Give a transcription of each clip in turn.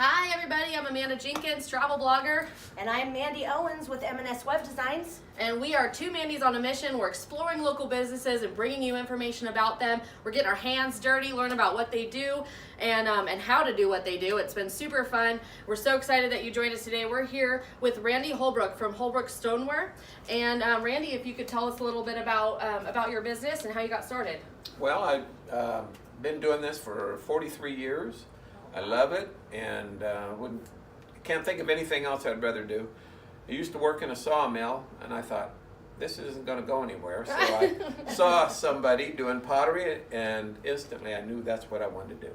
Hi everybody, I'm Amanda Jenkins, travel blogger. And I'm Mandi Owens with M&S Web Designs. And we are two Mandis on a mission. We're exploring local businesses and bringing you information about them. We're getting our hands dirty, learn about what they do and how to do what they do. It's been super fun. We're so excited that you joined us today. We're here with Randy Holbrook from Holbrook Stoneware. And Randy, if you could tell us a little bit about your business and how you got started. Well, I've been doing this for 43 years. I love it, and can't think of anything else I'd rather do. I used to work in a sawmill, and I thought, this isn't going to go anywhere. So I saw somebody doing pottery, and instantly I knew that's what I wanted to do.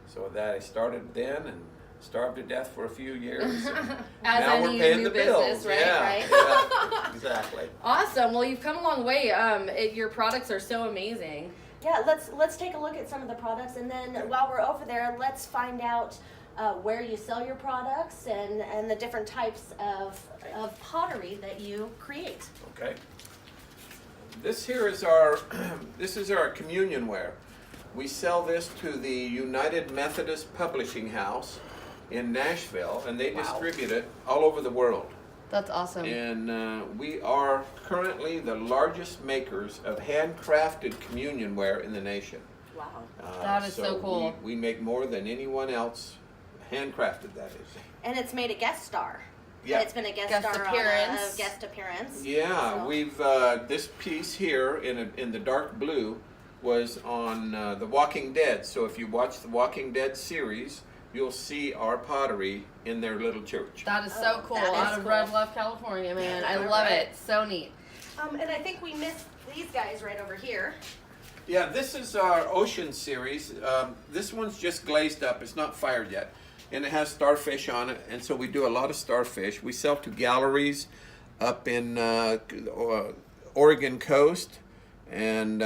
So that I started then and starved to death for a few years. As now any we're paying new the business, bills. right? Yeah, Right? yeah, exactly. Awesome. Well, you've come a long way. Your products are so amazing. Yeah, let's take a look at some of the products, and then while we're over there, let's find out where you sell your products and the different types of pottery that you create. Okay. This here is our this is our communion ware. We sell this to the United Methodist Publishing House in Nashville, and they distribute it all over the world. That's awesome. And we are currently the largest makers of handcrafted communion ware in the nation. Wow. That is so cool. We make more than anyone else, handcrafted, that is. And it's made a guest star. Yeah. It's been a guest Guest star appearance. on a guest appearance. Yeah, So- we've this piece here in the dark blue was on The Walking Dead. So if you watch the Walking Dead series, you'll see our pottery in their little church. That is so cool. that is Out of cool. Red Bluff, California, man. I love it. So neat. And I think we missed these guys right over here. Yeah, this is our Ocean series. This one's just glazed up. It's not fired yet. And it has starfish on it. And so we do a lot of starfish. We sell to galleries up in Oregon coast. And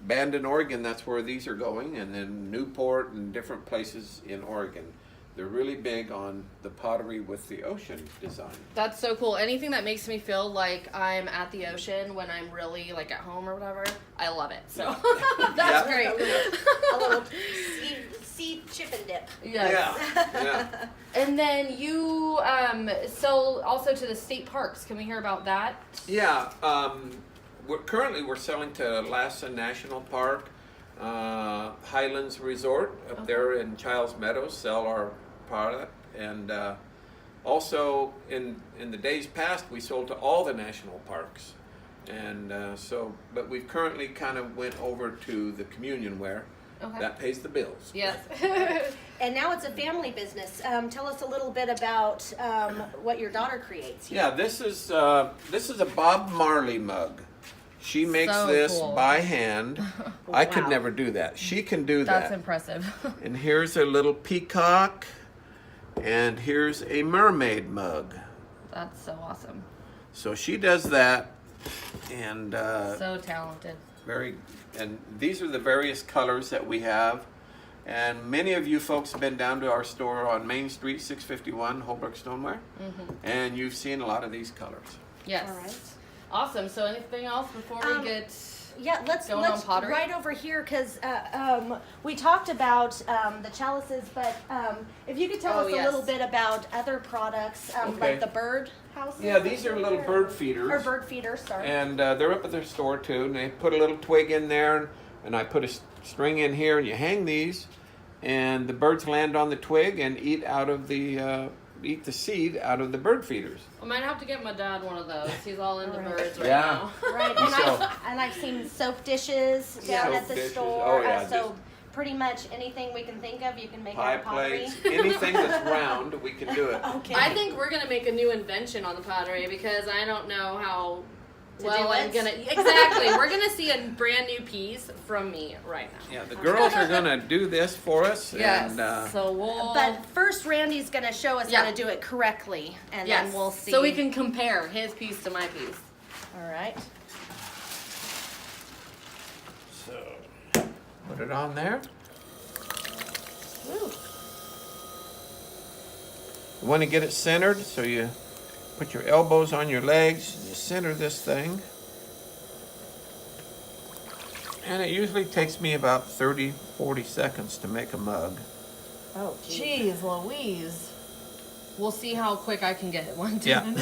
Bandon, Oregon, that's where these are going. And then Newport and different places in Oregon. They're really big on the pottery with the ocean design. That's so cool. Anything that makes me feel like I'm at the ocean when I'm really like at home or whatever, I love it. So that's Yeah. great. A little sea chip and dip. Yes. Yeah. And then you sell also to the state parks. Can we hear about that? Yeah. We're selling to Lassen National Park, Highlands Resort up there in Childs Meadows, sell our product, and also in the days past we sold to all the national parks, and but we've currently kind of went over to the communion ware. Okay. That pays the bills. Yes. And now it's a family business. Tell us a little bit about what your daughter creates here. Yeah, this is a Bob Marley mug. She makes So this cool. by hand. I could Wow. never do that. She can do That's that. impressive. And here's a little peacock, and here's a mermaid mug. That's so awesome. So she does that, and So talented. and these are the various colors that we have. And many of you folks have been down to our store on Main Street, 651, Holbrook Stoneware, and you've seen a lot of these colors. Yes. All right. Awesome. So anything else before we get... Yeah, let's Going on pottery? right over here because we talked about the chalices, but if you could tell Oh, us yes. a little bit about other products Okay. like the bird houses. Yeah, these are little bird feeders. Or bird feeders, sorry. And they're up at their store too, and they put a little twig in there, and I put a string in here, and you hang these, and the birds land on the twig and eat the seed out of the bird feeders. I might have to get my dad one of those. He's all into All right. birds right Yeah. now. Right, and I've seen soap dishes down Soap at the dishes. store. Oh, yeah, So just pretty much anything we can think of, you can make Pie out of pottery. plates, anything that's round, we can do it. Okay. I think we're going to make a new invention on the pottery because I don't know how To well do I'm it? going to... Exactly. We're going to see a brand new piece from me right now. Yeah, the girls are gonna do this for us, Yes. and So we'll... But first, Randy's going to show us how Yeah. to do it correctly, and yes. then we'll see. So we can compare his piece to my piece. All right. so put it on there. Ooh. You want to get it centered, so you put your elbows on your legs and you center this thing. And it usually takes me about 30-40 seconds to make a mug. Oh, geez. Jeez Louise. We'll see how quick I can get it one Yeah. time.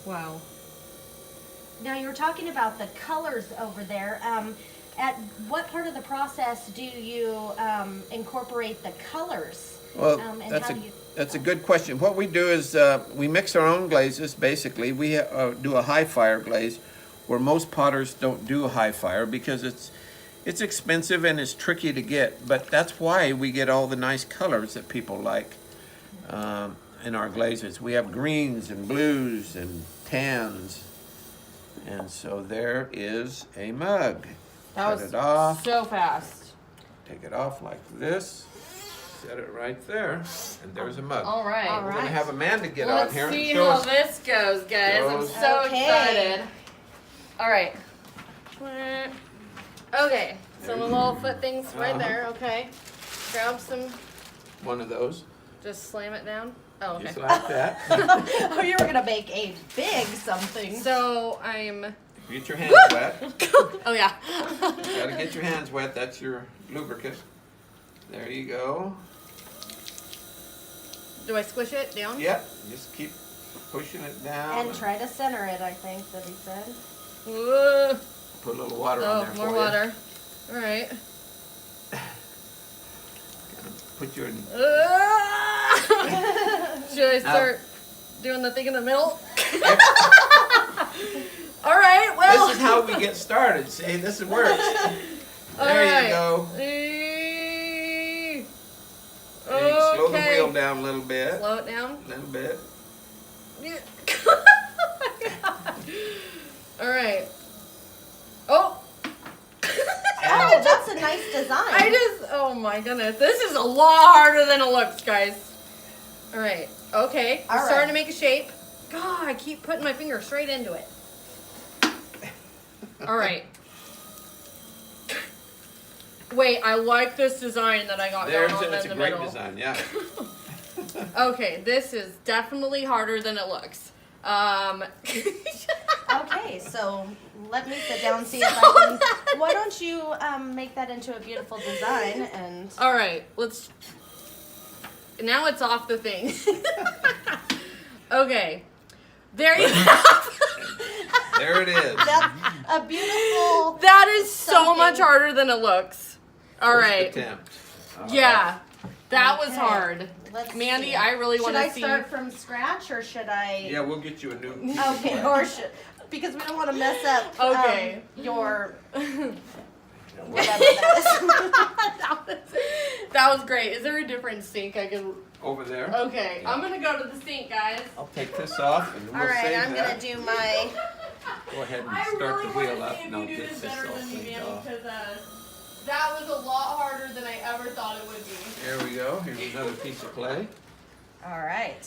Wow. Now you were talking about the colors over there. At what part of the process do you incorporate the colors? Well, And that's how a do you- that's a good question. What we do is we mix our own glazes. Basically, we do a high fire glaze, where most potters don't do a high fire because it's expensive and it's tricky to get. But that's why we get all the nice colors that people like in our glazes. We have greens and blues and tans, and so there is a mug. That Cut was it off. so fast. Take it off like this. Set it right there, and there's a mug. All right. All We're gonna right. have Amanda get Let's on here see and show how us. this goes, guys. I'm Goes. so Okay. excited. All right. Okay. Some little foot things right Uh-huh. there. Okay. Grab some. One of those, Just slam it down. Oh, okay. just like that. Oh, you were gonna make a big something. So I'm. Get your hands wet. Oh yeah. Gotta get your hands wet. That's your lubricant. There you go. Do I squish it down? Yep. Just keep pushing it down. And try to center it, I think that he said. Whoa. Put a little water on Oh, there more for water. All right. you. Put your Should I start doing the thing in the middle? All right. Well. This is how we get started. See, this works. All There right. you go. There you slow the Okay. wheel down a little bit. Slow it down. A little bit. All right. Oh. Oh, that's a nice design. Oh my goodness. This is a lot harder than it looks, guys. All right. Okay. All I'm starting right. to make a shape. God, I keep putting my finger straight into it. All right. Wait, I like this design that I got There's going on it's in a the great middle. design, yeah. Okay, this is definitely harder than it looks. Okay, so let me sit down and see if I can. Why don't you make that into a beautiful design and. All right, let's. Now it's off the thing. Okay, there you go. There it is. That's a beautiful. That is so Something. much harder than it looks. All First right. attempt. All Yeah, that was Okay. hard. Let's Mandy, see. I really want Should to I see. start from scratch or should I? Yeah, we'll get you a new. piece of Okay, wood. or should because we don't want to mess up. Okay. Your whatever that That was great. Is there a different sink I can? Over there. Okay, I'm gonna go to the sink, guys. I'll take this off and is. we'll All right, save I'm that. gonna do my. Go ahead and I start really the wheel want up to see and if I'll you do get this this better all than me, cleaned Mandy, off. because that was a lot harder than I ever thought it would be. There we go. Here's another piece of clay. All right.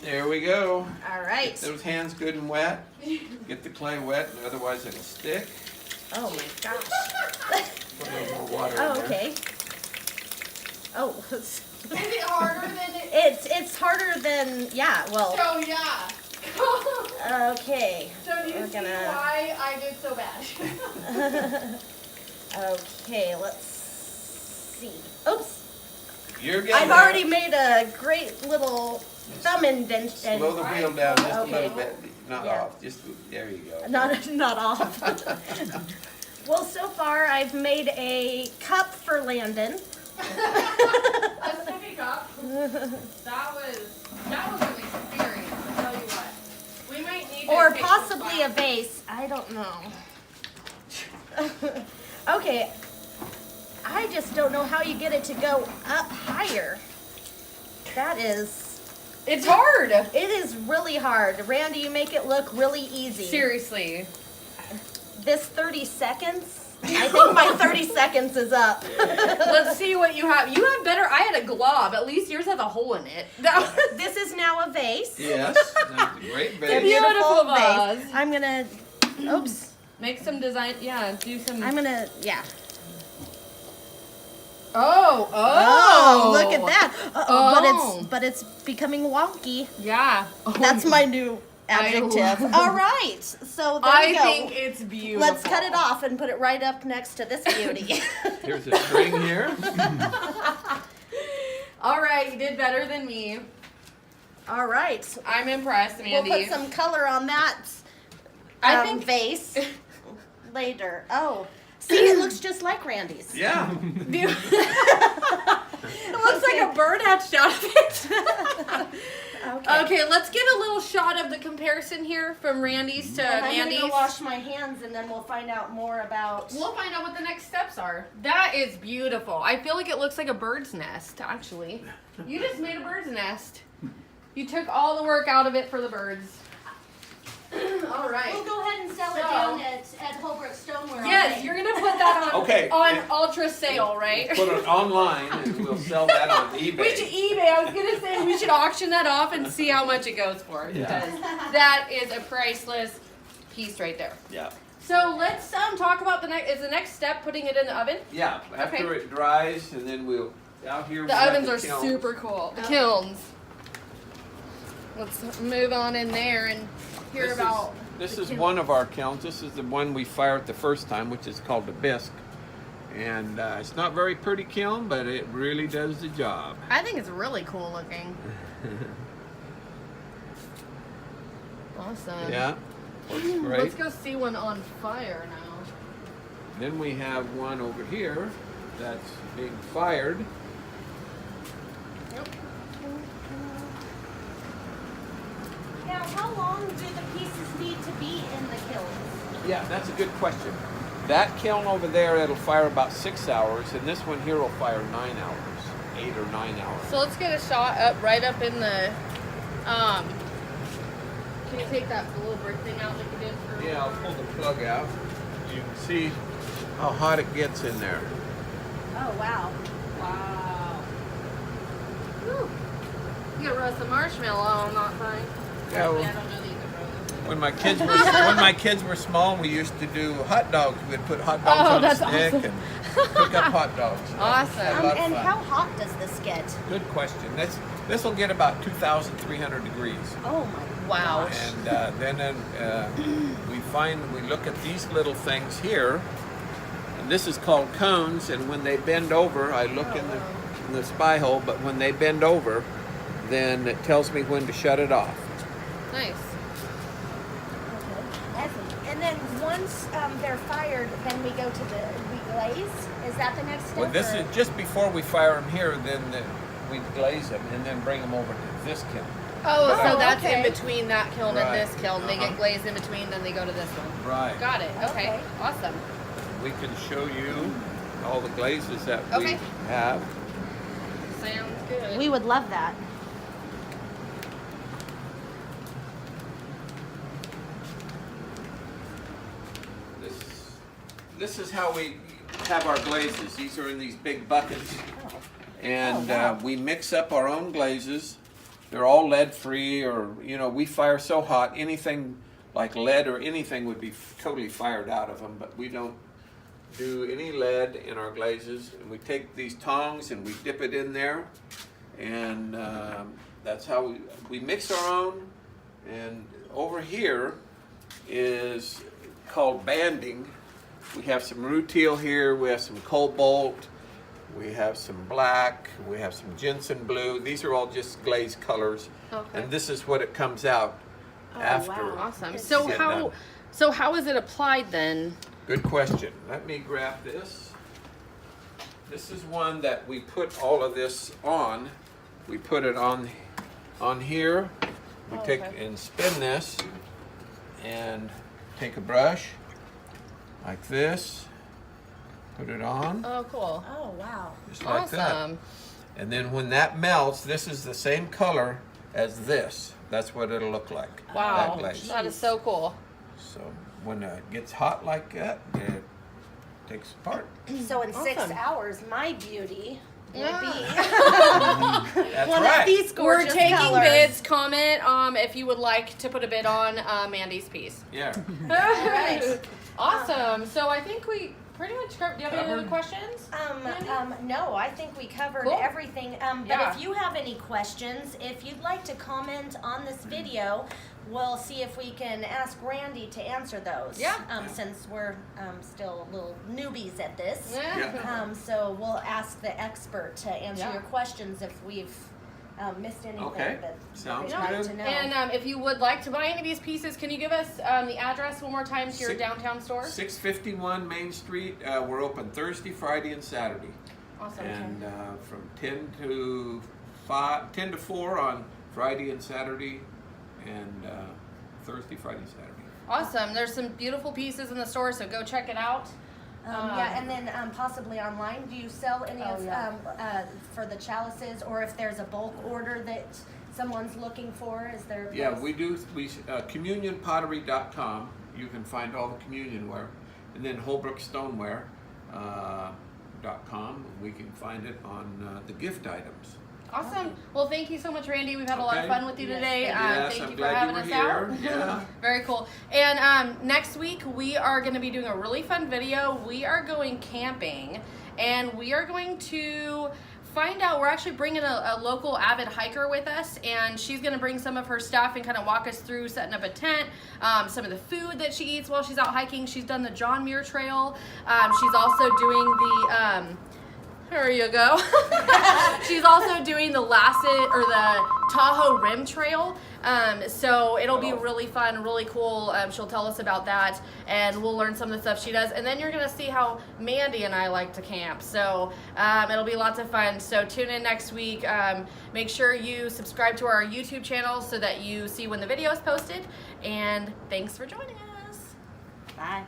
There we go. All right. Get those hands good and wet. Get the clay wet, otherwise it'll stick. Oh my gosh. Put a little more water in Oh, there. okay. Oh, Is it harder than it? it's harder than well. So yeah. Okay. So do you We're see gonna- why I did so bad? Okay, let's see. Oops. You're getting I've there. already made a great little thumb indent. Slow the wheel down just Okay. a little bit. Not Yeah. off. Just there you go. Not off. Well, so far I've made a cup for Landon. A sippy cup. That was an experience. I tell you what. We might need to Or take this possibly a back. vase. I don't know. Okay. I just don't know how you get it to go up higher. That is. It's hard. It is really hard. Randy, you make it look really easy. Seriously. This 30 seconds, I think my 30 seconds is up. Let's see what you have. You have better. I had a glob. At least yours has a hole in it. This is now a vase. Yes, that's a great A base. beautiful Beautiful vase. vase. I'm gonna, oops. Make some design. Yeah, do some. I'm gonna, yeah. Oh, Oh, look at that. Oh. But it's becoming wonky. Yeah. That's my new adjective. All right, so there I you go. think it's beautiful. Let's cut it off and put it right up next to this beauty. Here's a string here. All right, you did better than me. All right, I'm impressed, we'll Mandy. put some color on that I think vase later. Oh, see, it looks just like Randy's. Yeah. it looks like a bird hatched out of it. Okay, let's get a little shot of the comparison here from Randy's to And I'm Mandy's. gonna go wash my hands, and then we'll find out more about. We'll find out what the next steps are. That is beautiful. I feel like it looks like a bird's nest, actually. You just made a bird's nest. You took all the work out of it for the birds. All right. We'll go ahead and sell it So- down at Holbrook Stoneware. Yes, you're gonna put that on Okay. on ultra sale, right? Put it online and we'll sell that on eBay. We should eBay. I was gonna say we should auction that off and see how much it goes for. Yeah. Because that is a priceless piece right there. Yeah. So let's talk about the next. Is the next step putting it in the oven? Yeah. After it dries, and then we'll out here. we The have ovens are kilns. super cool. The kilns. Let's move on in there and hear about. This the is kiln. one of our kilns. This is the one we fired the first time, which is called the bisque. And it's not very pretty kiln, but it really does the job. I think it's really cool looking. Awesome. Yeah, works Let's great. go see one on fire now. Then we have one over here that's being fired. Now, how long do the pieces need to be in the kilns? Yeah, that's a good question. That kiln over there, it'll fire about 6 hours, and this one here will fire 9 hours, 8 or 9 hours. So let's get a shot right up in the. Can you take that little brick thing out like you did for? Yeah, I'll pull the plug out. You can see how hot it gets in there. Oh, wow. Wow. Whew. You gotta roast a marshmallow on that thing. Yeah, well, I don't know that you can roast it. when my kids were small, we used to do hot dogs. We'd put hot dogs on a that's stick awesome. and cook up hot dogs. Awesome. Had a lot of And fun. how hot does this get? Good question. This will get about 2,300 degrees. Oh, my Wow. And then we look at these little things here, and this is called cones. And when they bend over, I look in the spy hole. But when they bend over, then it tells me when to shut it off. Nice. And then once they're fired, then we go to we glaze. Is that the next step? Well, this or- is just before we fire them here. Then we glaze them and then bring them over to this kiln. Oh, Oh, so that's okay. in between that kiln Right. and this kiln. They get Uh-huh. glazed in between, then they go to this one. Right. Got it. Okay. Okay. Awesome. We can show you all the glazes that Okay. we have. Sounds good. We would love that. This is how we have our glazes. These are in these big buckets. And wow. we mix up our own glazes. They're all lead free, or we fire so hot, anything like lead or anything would be totally fired out of them, but we don't do any lead in our glazes. And we take these tongs and we dip it in there, and that's how we mix our own. And over here is called banding. We have some rutile here, we have some cobalt, we have some black, we have some ginseng blue. These are all just glazed colors. Okay. And this is what it comes out after. wow. Awesome. It's So getting how done. so how is it applied then? Good question. Let me grab this. This is one that we put all of this on. We put it on here. We take okay. and spin this and take a brush like this. Put it on Oh, cool. Oh, wow. just like that. Awesome. And then when that melts, this is the same color as this. That's what it'll look like. Wow. That glaze. That is so cool. So when it gets hot like that, it takes apart. So in 6 Awesome. hours, my beauty will Yeah. be That's one right. of these We're gorgeous taking colors. bids. Comment if you would like to put a bid on Mandy's piece. Yeah. Right. Awesome. So I think we pretty much covered. Do you have any other questions? No, I think we covered Cool. everything. But Yeah. if you have any questions, if you'd like to comment on this video, we'll see if we can ask Randy to answer those. Yeah. Since we're still little newbies at this. Yeah. So we'll ask the expert to answer Yeah. your questions if we've missed anything. Okay. That Sounds we'd like good. to know. And if you would like to buy any of these pieces, can you give us the address one more time to your Six- downtown store? 651 Main Street. We're open Thursday, Friday, and Saturday. Awesome. And from 10 to 4 on Friday and Saturday, and Thursday, Friday, Saturday. Awesome. There's some beautiful pieces in the store, so go check it out. Yeah, and then possibly online. Do you sell any for the chalices, or if there's a bulk order that someone's looking for? Is there? Yeah, we do. Communionpottery.com. You can find all the communion ware, and then Holbrook Stoneware. .com. We can find it on the gift items. Awesome. Well, thank you so much, Randy. We've had a lot of Okay. fun with you today. Yes, Thank I'm you for glad having you us were out. here. Yeah. Very cool. And next week we are going to be doing a really fun video. We are going camping, and we are going to find out. We're actually bringing a local avid hiker with us, and she's going to bring some of her stuff and kind of walk us through setting up a tent, some of the food that she eats while she's out hiking. She's done the John Muir Trail. She's also doing the there you go. She's also doing the the Tahoe Rim Trail. So it'll be really fun, really cool. She'll tell us about that, and we'll learn some of the stuff she does. And then you're gonna see how Mandi and I like to camp. So it'll be lots of fun. So tune in next week. Make sure you subscribe to our YouTube channel so that you see when the video is posted. And thanks for joining us. Bye.